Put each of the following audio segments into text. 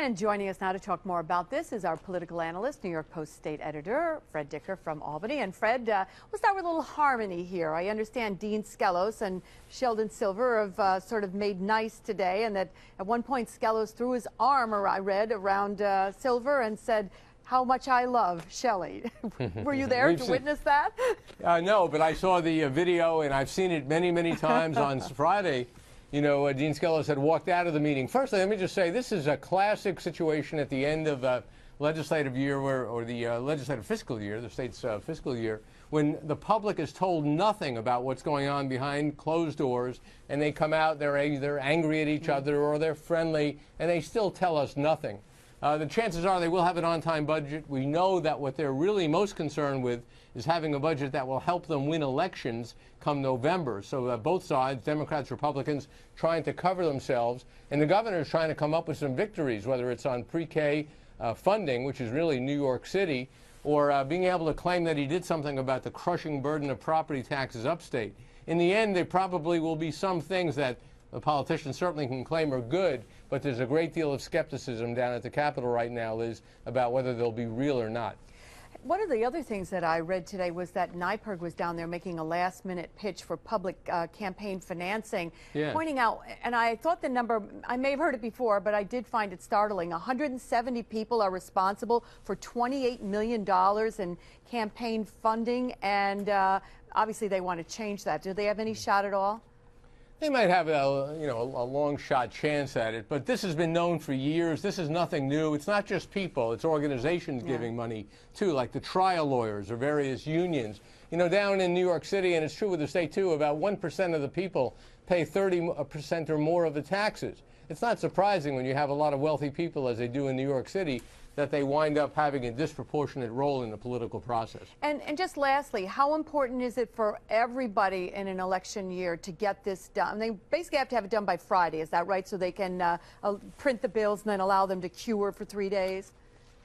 And joining us now to talk more about this is our political analyst, New York Post state editor, Fred Dicker from Albany. And Fred, we'll start with a little harmony here. I understand Dean Skelos and Sheldon Silver have sort of made nice today, and that at one point Skelos threw his arm, or I read, around Silver and said, "How much I love Shelley." Were you there to witness that? No, but I saw the video, and I've seen it many, many times on Friday. You know, Dean Skelos had walked out of the meeting. Firstly, let me just say this is a classic situation at the end of a legislative year or the legislative fiscal year, the state's fiscal year, when the public is told nothing about what's going on behind closed doors, and they come out, they're either angry at each other or they're friendly, and they still tell us nothing. The chances are they will have an on-time budget. We know that what they're really most concerned with is having a budget that will help them win elections come November. So both sides, Democrats, Republicans, trying to cover themselves. And the governor is trying to come up with some victories, whether it's on pre-K funding, which is really New York City, or being able to claim that he did something about the crushing burden of property taxes upstate. In the end, there probably will be some things that the politicians certainly can claim are good, but there's a great deal of skepticism down at the Capitol right now, Liz, about whether they'll be real or not. One of the other things that I read today was that Nyberg was down there making a last-minute pitch for public campaign financing, pointing out, and I thought the number, I may have heard it before, but I did find it startling. 170 people are responsible for $28 million in campaign funding, and obviously they want to change that. Do they have any shot at all? They might have a long shot chance at it, but this has been known for years. This is nothing new. It's not just people, it's organizations giving money too, like the trial lawyers or various unions. You know, down in New York City, and it's true with the state too, about 1% of the people pay 30% or more of the taxes. It's not surprising when you have a lot of wealthy people, as they do in New York City, that they wind up having a disproportionate role in the political process. And just lastly, how important is it for everybody in an election year to get this done? They basically have to have it done by Friday, is that right? So they can print the bills and then allow them to cure for 3 days?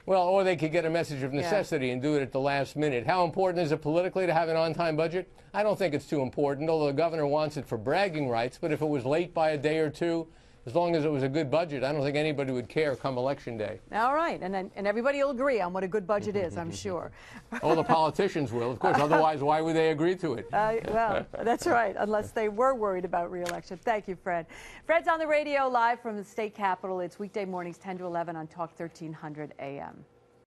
Well, or they could get a message of necessity and do it at the last minute. How important is it politically to have an on-time budget? I don't think it's too important, although the governor wants it for bragging rights. But if it was late by a day or two, as long as it was a good budget, I don't think anybody would care come Election Day. All right. And everybody will agree on what a good budget is, I'm sure. Oh, the politicians will, of course. Otherwise, why would they agree to it? Well, that's right, unless they were worried about re-election. Thank you, Fred. Fred's on the radio live from the state capitol. It's weekday mornings 10 to 11 on Talk 1300 AM.